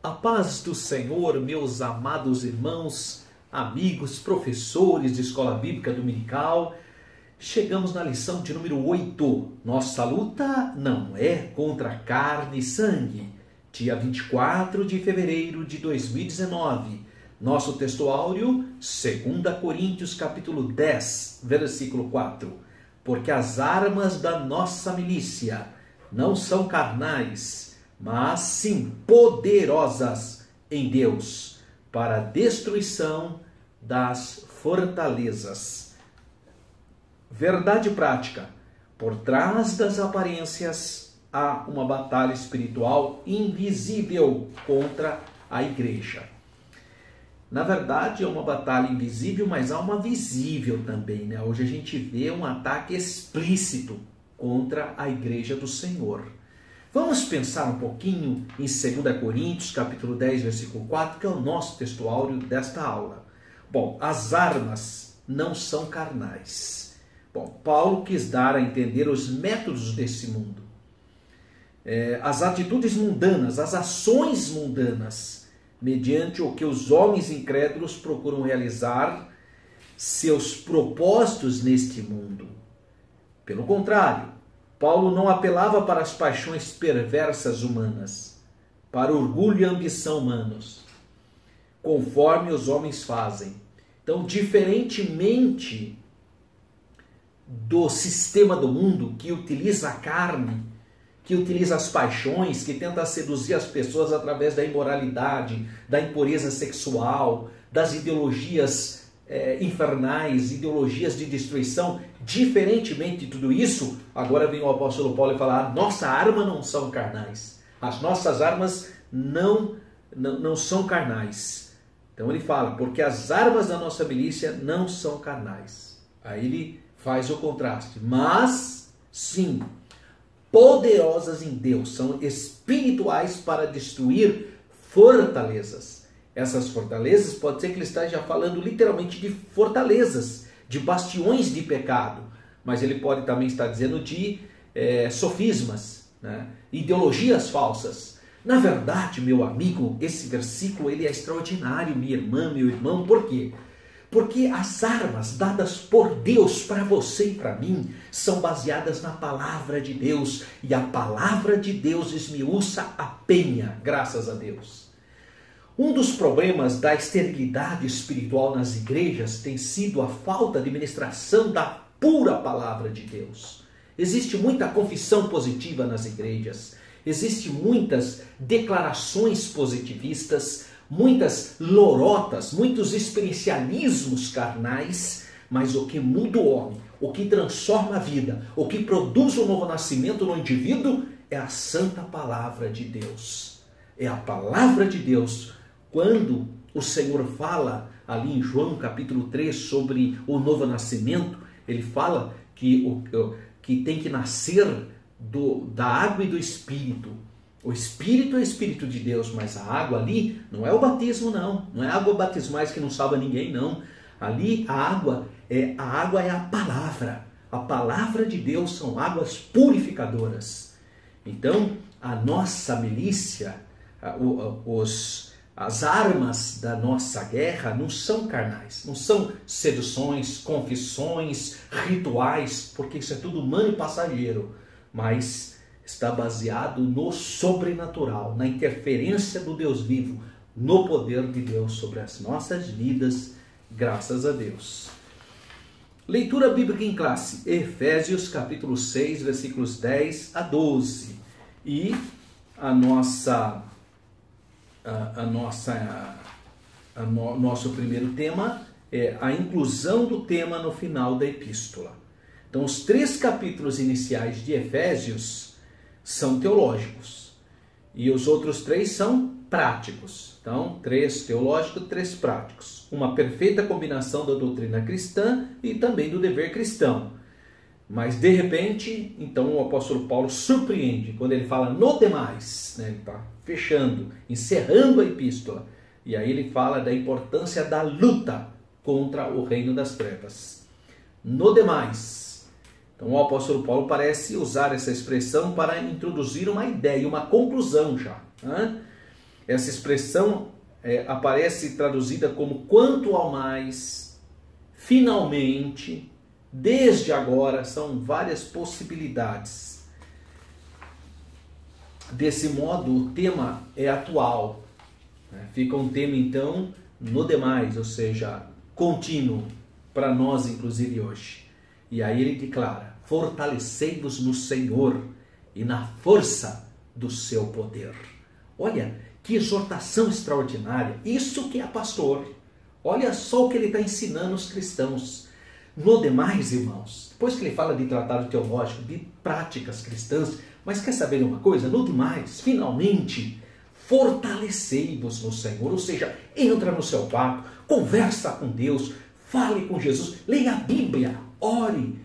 A paz do Senhor, meus amados irmãos, amigos, professores de Escola Bíblica Dominical. Chegamos na lição de número 8. Nossa luta não é contra carne e sangue. Dia 24 de fevereiro de 2019. Nosso texto áureo, 2 Coríntios capítulo 10, versículo 4. Porque as armas da nossa milícia não são carnais, mas sim poderosas em Deus, para a destruição das fortalezas. Verdade prática: por trás das aparências há uma batalha espiritual invisível contra a igreja. Na verdade é uma batalha invisível, mas há uma visível também, né? Hoje a gente vê um ataque explícito contra a igreja do Senhor. Vamos pensar um pouquinho em 2 Coríntios, capítulo 10, versículo 4, que é o nosso texto áureo desta aula. Bom, as armas não são carnais. Bom, Paulo quis dar a entender os métodos desse mundo. As atitudes mundanas, as ações mundanas, mediante o que os homens incrédulos procuram realizar seus propósitos neste mundo. Pelo contrário, Paulo não apelava para as paixões perversas humanas, para o orgulho e a ambição humanos, conforme os homens fazem. Então, diferentemente do sistema do mundo que utiliza a carne, que utiliza as paixões, que tenta seduzir as pessoas através da imoralidade, da impureza sexual, das ideologias infernais, ideologias de destruição, diferentemente de tudo isso, agora vem o apóstolo Paulo e fala: nossa arma não são carnais, as nossas armas não são carnais. Então ele fala, porque as armas da nossa milícia não são carnais. Aí ele faz o contraste, mas sim, poderosas em Deus, são espirituais para destruir fortalezas. Essas fortalezas, pode ser que ele esteja falando literalmente de fortalezas, de bastiões de pecado, mas ele pode também estar dizendo de sofismas, né? Ideologias falsas. Na verdade, meu amigo, esse versículo ele é extraordinário, minha irmã, meu irmão. Por quê? Porque as armas dadas por Deus para você e para mim são baseadas na palavra de Deus, e a palavra de Deus esmiuça a penha, graças a Deus. Um dos problemas da esterilidade espiritual nas igrejas tem sido a falta de ministração da pura palavra de Deus. Existe muita confissão positiva nas igrejas, existe muitas declarações positivistas, muitas lorotas, muitos experiencialismos carnais, mas o que muda o homem, o que transforma a vida, o que produz o novo nascimento no indivíduo é a santa palavra de Deus. É a palavra de Deus. Quando o Senhor fala ali em João capítulo 3 sobre o novo nascimento, ele fala que tem que nascer da água e do Espírito. O Espírito é o Espírito de Deus, mas a água ali não é o batismo, não é água batismais que não salva ninguém, não. Ali a água é a palavra. A palavra de Deus são águas purificadoras. Então, a nossa milícia, as armas da nossa guerra não são carnais, não são seduções, confissões, rituais, porque isso é tudo humano e passageiro, mas está baseado no sobrenatural, na interferência do Deus vivo, no poder de Deus sobre as nossas vidas, graças a Deus. Leitura bíblica em classe, Efésios capítulo 6, versículos 10 a 12. E nosso primeiro tema é a inclusão do tema no final da epístola. Então, os 3 capítulos iniciais de Efésios são teológicos e os outros 3 são práticos. Então, 3 teológicos, 3 práticos. Uma perfeita combinação da doutrina cristã e também do dever cristão. Mas, de repente, então o apóstolo Paulo surpreende quando ele fala no demais, né? Ele está fechando, encerrando a epístola. E aí ele fala da importância da luta contra o reino das trevas. No demais. Então o apóstolo Paulo parece usar essa expressão para introduzir uma ideia, uma conclusão já. Né? Essa expressão aparece traduzida como quanto ao mais, finalmente, desde agora. São várias possibilidades. Desse modo, o tema é atual. Fica um tema, então, no demais, ou seja, contínuo, para nós, inclusive, hoje. E aí ele declara: fortalecei-vos no Senhor e na força do seu poder. Olha, que exortação extraordinária. Isso que é pastor. Olha só o que ele está ensinando os cristãos. No demais, irmãos, depois que ele fala de tratado teológico, de práticas cristãs, mas quer saber uma coisa? No demais, finalmente, fortalecei-vos no Senhor. Ou seja, entra no seu quarto, conversa com Deus, fale com Jesus, leia a Bíblia, ore,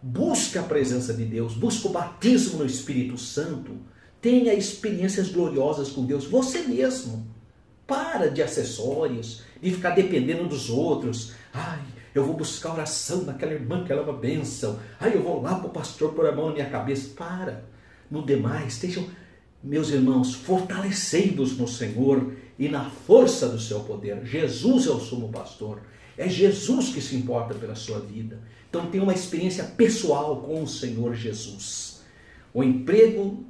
busque a presença de Deus, busque o batismo no Espírito Santo, tenha experiências gloriosas com Deus, você mesmo. Para de acessórios, de ficar dependendo dos outros. Ai, eu vou buscar oração naquela irmã que ela é uma bênção. Ai, eu vou lá para o pastor pôr a mão na minha cabeça. Para. No demais, estejam, meus irmãos, fortalecei-vos no Senhor e na força do seu poder. Jesus é o sumo pastor. É Jesus que se importa pela sua vida. Então tenha uma experiência pessoal com o Senhor Jesus. O emprego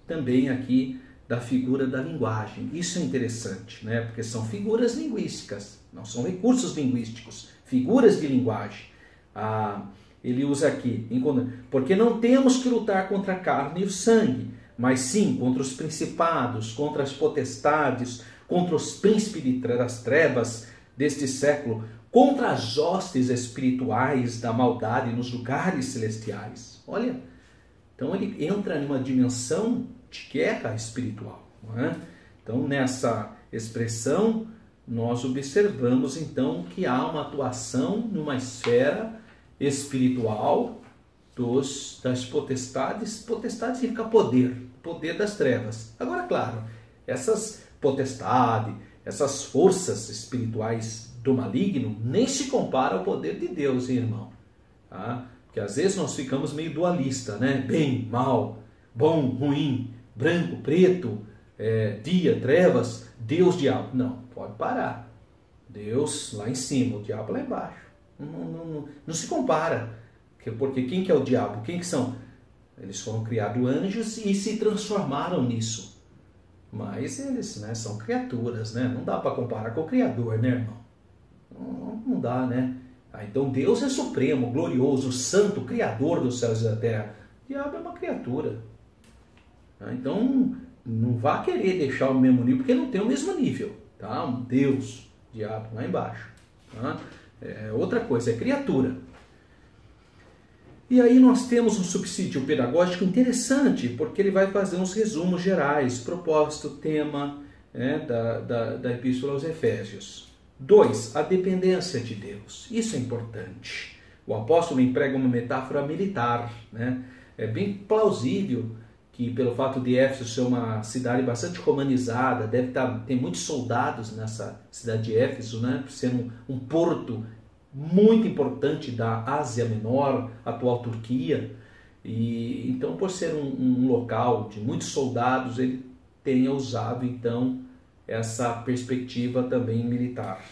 também aqui da figura da linguagem. Isso é interessante, né? Porque são figuras linguísticas, não são recursos linguísticos, figuras de linguagem. Ele usa aqui, porque não temos que lutar contra a carne e o sangue, mas sim contra os principados, contra as potestades, contra os príncipes das trevas deste século, contra as hostes espirituais da maldade nos lugares celestiais. Olha, então ele entra numa dimensão de guerra espiritual. Não é? Então, nessa expressão, nós observamos então que há uma atuação numa esfera espiritual das potestades. Potestade significa poder, poder das trevas. Agora, claro, essas potestades, essas forças espirituais do maligno nem se compara ao poder de Deus, hein, irmão? Tá? Porque às vezes nós ficamos meio dualista, né? Bem, mal, bom, ruim, branco, preto, dia, trevas, Deus, diabo. Não, pode parar. Deus lá em cima, o diabo lá embaixo. Não se compara. Porque quem que é o diabo? Quem que são? Eles foram criados anjos e se transformaram nisso. Mas eles, né, são criaturas, né? Não dá para comparar com o Criador, né, irmão? Não dá, né? Então Deus é supremo, glorioso, santo, criador dos céus e da terra. O diabo é uma criatura. Então não vá querer deixar o mesmo nível, porque não tem o mesmo nível. Tá? Um Deus, diabo, lá embaixo. Tá? Outra coisa, é criatura. E aí nós temos um subsídio pedagógico interessante, porque ele vai fazer uns resumos gerais, propósito, tema, da Epístola aos Efésios. 2. A dependência de Deus. Isso é importante. O apóstolo emprega uma metáfora militar. Né? É bem plausível que, pelo fato de Éfeso ser uma cidade bastante romanizada, ter muitos soldados nessa cidade de Éfeso, né? Ser um porto muito importante da Ásia Menor, atual Turquia. E então, por ser um local de muitos soldados, ele tenha usado então essa perspectiva também militar.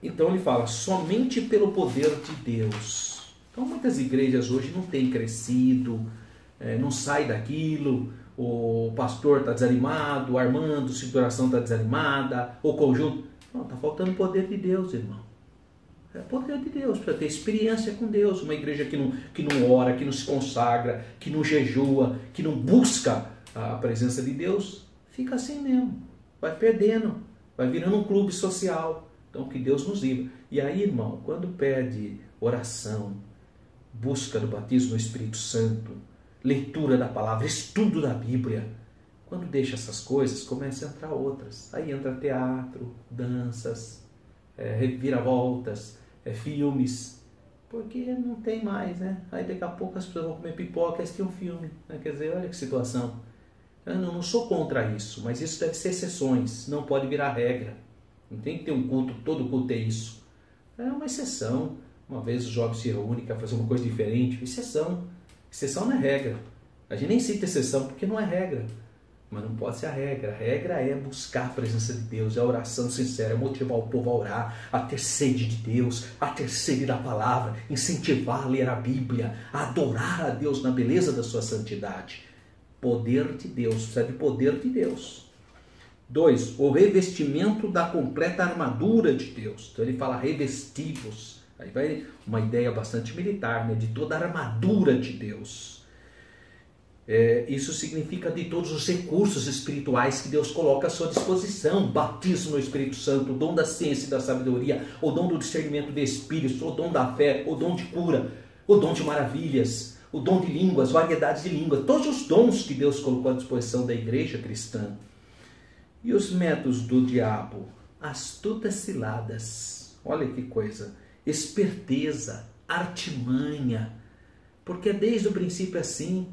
Então ele fala somente pelo poder de Deus. Então muitas igrejas hoje não têm crescido, não sai daquilo, o pastor está desanimado, o Armando, a situação está desanimada, o conjunto. Não, está faltando o poder de Deus, irmão. É o poder de Deus, para ter experiência com Deus. Uma igreja que não ora, que não se consagra, que não jejua, que não busca a presença de Deus, fica assim mesmo. Vai perdendo, vai virando um clube social. Então que Deus nos livre. E aí, irmão, quando perde oração, busca do batismo no Espírito Santo, leitura da palavra, estudo da Bíblia, quando deixa essas coisas, começa a entrar outras. Aí entra teatro, danças, reviravoltas, filmes, porque não tem mais, né? Aí daqui a pouco as pessoas vão comer pipoca e assistir um filme. Né? Quer dizer, olha que situação. Eu não sou contra isso, mas isso deve ser exceções, não pode virar regra. Não tem que ter um culto, todo culto é isso. É uma exceção. Uma vez os jovens se reúnem, querem fazer uma coisa diferente. Exceção. Exceção não é regra. A gente nem cita exceção porque não é regra. mas não pode ser a regra. A regra é buscar a presença de Deus, é a oração sincera, é motivar o povo a orar, a ter sede de Deus, a ter sede da palavra, incentivar a ler a Bíblia, a adorar a Deus na beleza da sua santidade. Poder de Deus, precisa de poder de Deus. 2, o revestimento da completa armadura de Deus. Então ele fala revestivos. Aí vai uma ideia bastante militar, né? De toda a armadura de Deus. Isso significa de todos os recursos espirituais que Deus coloca à sua disposição. Batismo no Espírito Santo, o dom da ciência e da sabedoria, o dom do discernimento de espíritos, o dom da fé, o dom de cura, o dom de maravilhas, o dom de línguas, variedades de línguas. Todos os dons que Deus colocou à disposição da igreja cristã. E os métodos do diabo? Astutas ciladas. Olha que coisa. Esperteza, artimanha. Porque desde o princípio assim.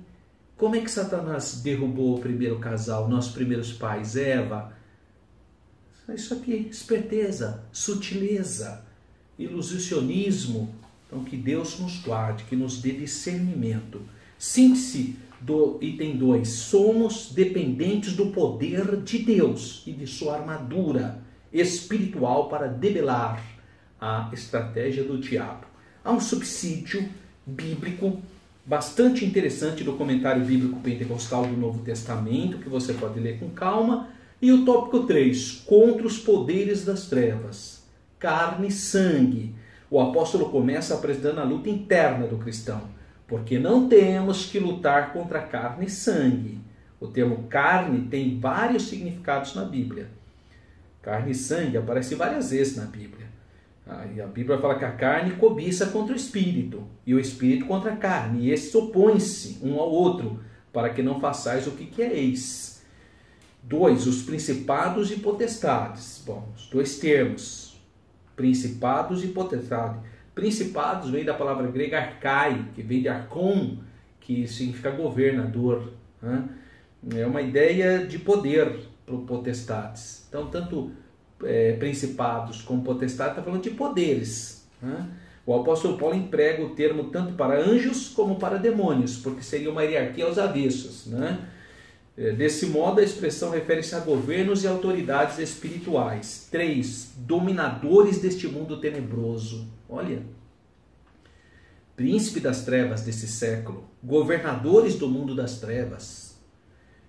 Como é que Satanás derrubou o primeiro casal, nossos primeiros pais, Eva? Isso aqui, esperteza, sutileza, ilusionismo. Então que Deus nos guarde, que nos dê discernimento. Síntese do item 2. Somos dependentes do poder de Deus e de sua armadura espiritual para debelar a estratégia do diabo. Há um subsídio bíblico bastante interessante do comentário bíblico pentecostal do Novo Testamento, que você pode ler com calma. E o tópico 3, contra os poderes das trevas, carne e sangue. O apóstolo começa apresentando a luta interna do cristão, porque não temos que lutar contra carne e sangue. O termo carne tem vários significados na Bíblia. Carne e sangue aparece várias vezes na Bíblia. E a Bíblia fala que a carne cobiça contra o espírito, e o espírito contra a carne, e esses opõem-se um ao outro, para que não façais o que quereis. 2, os principados e potestades. Bom, os dois termos, principados e potestade. Principados vem da palavra grega arcai, que vem de arcon, que significa governador. Né? É uma ideia de poder para potestades. Então, tanto principados como potestades, está falando de poderes. Né? O apóstolo Paulo emprega o termo tanto para anjos como para demônios, porque seria uma hierarquia aos avessos. Né? Desse modo, a expressão refere-se a governos e autoridades espirituais. 3, dominadores deste mundo tenebroso. Olha, príncipe das trevas desse século, governadores do mundo das trevas.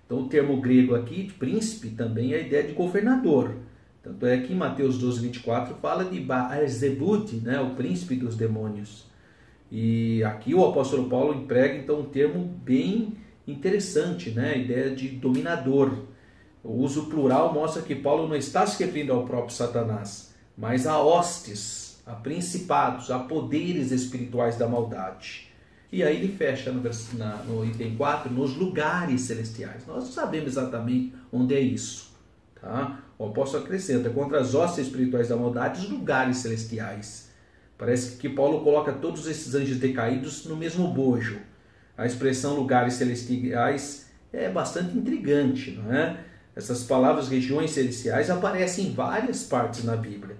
Então, o termo grego aqui, de príncipe, também é a ideia de governador. Tanto é que em Mateus 12, 24 fala de Baal-Zebut, né, o príncipe dos demônios. E aqui o apóstolo Paulo emprega então um termo bem interessante, né, a ideia de dominador. O uso plural mostra que Paulo não está se referindo ao próprio Satanás, mas a hostes, a principados, a poderes espirituais da maldade. E aí ele fecha no item 4, nos lugares celestiais. Nós não sabemos exatamente onde é isso. Tá? O apóstolo acrescenta, contra as hostes espirituais da maldade, os lugares celestiais. Parece que Paulo coloca todos esses anjos decaídos no mesmo bojo. A expressão lugares celestiais é bastante intrigante, não é? Essas palavras regiões celestiais aparecem em várias partes na Bíblia.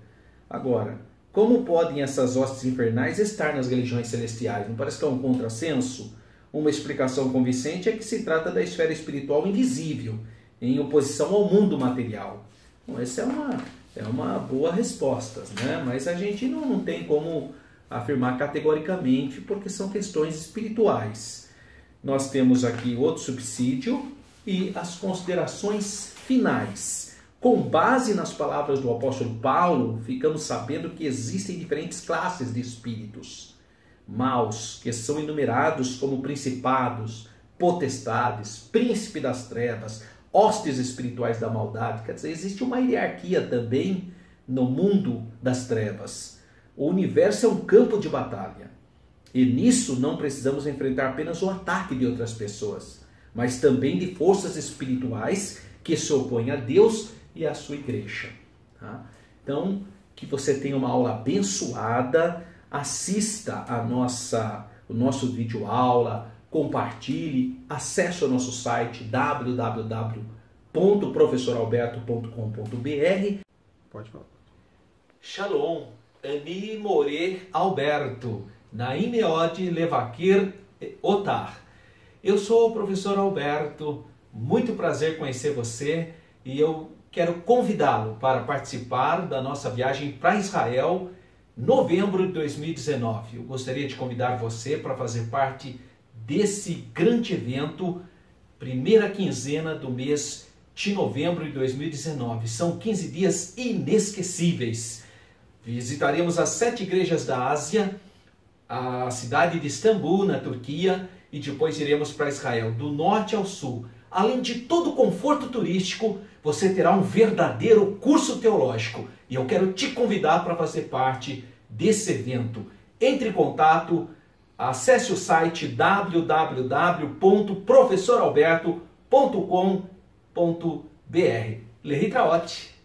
Agora, como podem essas hostes infernais estar nas regiões celestiais? Não parece que é um contrassenso? Uma explicação convincente é que se trata da esfera espiritual invisível, em oposição ao mundo material. Bom, essa é uma boa resposta, né? Mas a gente não tem como afirmar categoricamente, porque são questões espirituais. Nós temos aqui outro subsídio e as considerações finais. Com base nas palavras do apóstolo Paulo, ficamos sabendo que existem diferentes classes de espíritos maus, que são enumerados como principados, potestades, príncipe das trevas, hostes espirituais da maldade. Quer dizer, existe uma hierarquia também no mundo das trevas. O universo é um campo de batalha. E nisso não precisamos enfrentar apenas o ataque de outras pessoas, mas também de forças espirituais que se opõem a Deus e à sua igreja. Tá? Então, que você tenha uma aula abençoada, assista o nosso vídeo aula, compartilhe, acesse o nosso site www.professoralberto.com.br. Pode falar. Shalom, Ani More Alberto, Naim Eod Levakir Otar. Eu sou o professor Alberto, Muito prazer conhecer você e eu quero convidá-lo para participar da nossa viagem para Israel, novembro de 2019. Eu gostaria de convidar você para fazer parte desse grande evento, primeira quinzena do mês de novembro de 2019. São 15 dias inesquecíveis. Visitaremos as 7 igrejas da Ásia, a cidade de Istambul, na Turquia, e depois iremos para Israel, do norte ao sul. Além de todo o conforto turístico, você terá um verdadeiro curso teológico. E eu quero te convidar para fazer parte desse evento. Entre em contato, acesse o site www.professoralberto.com.br. Lerri Traotti.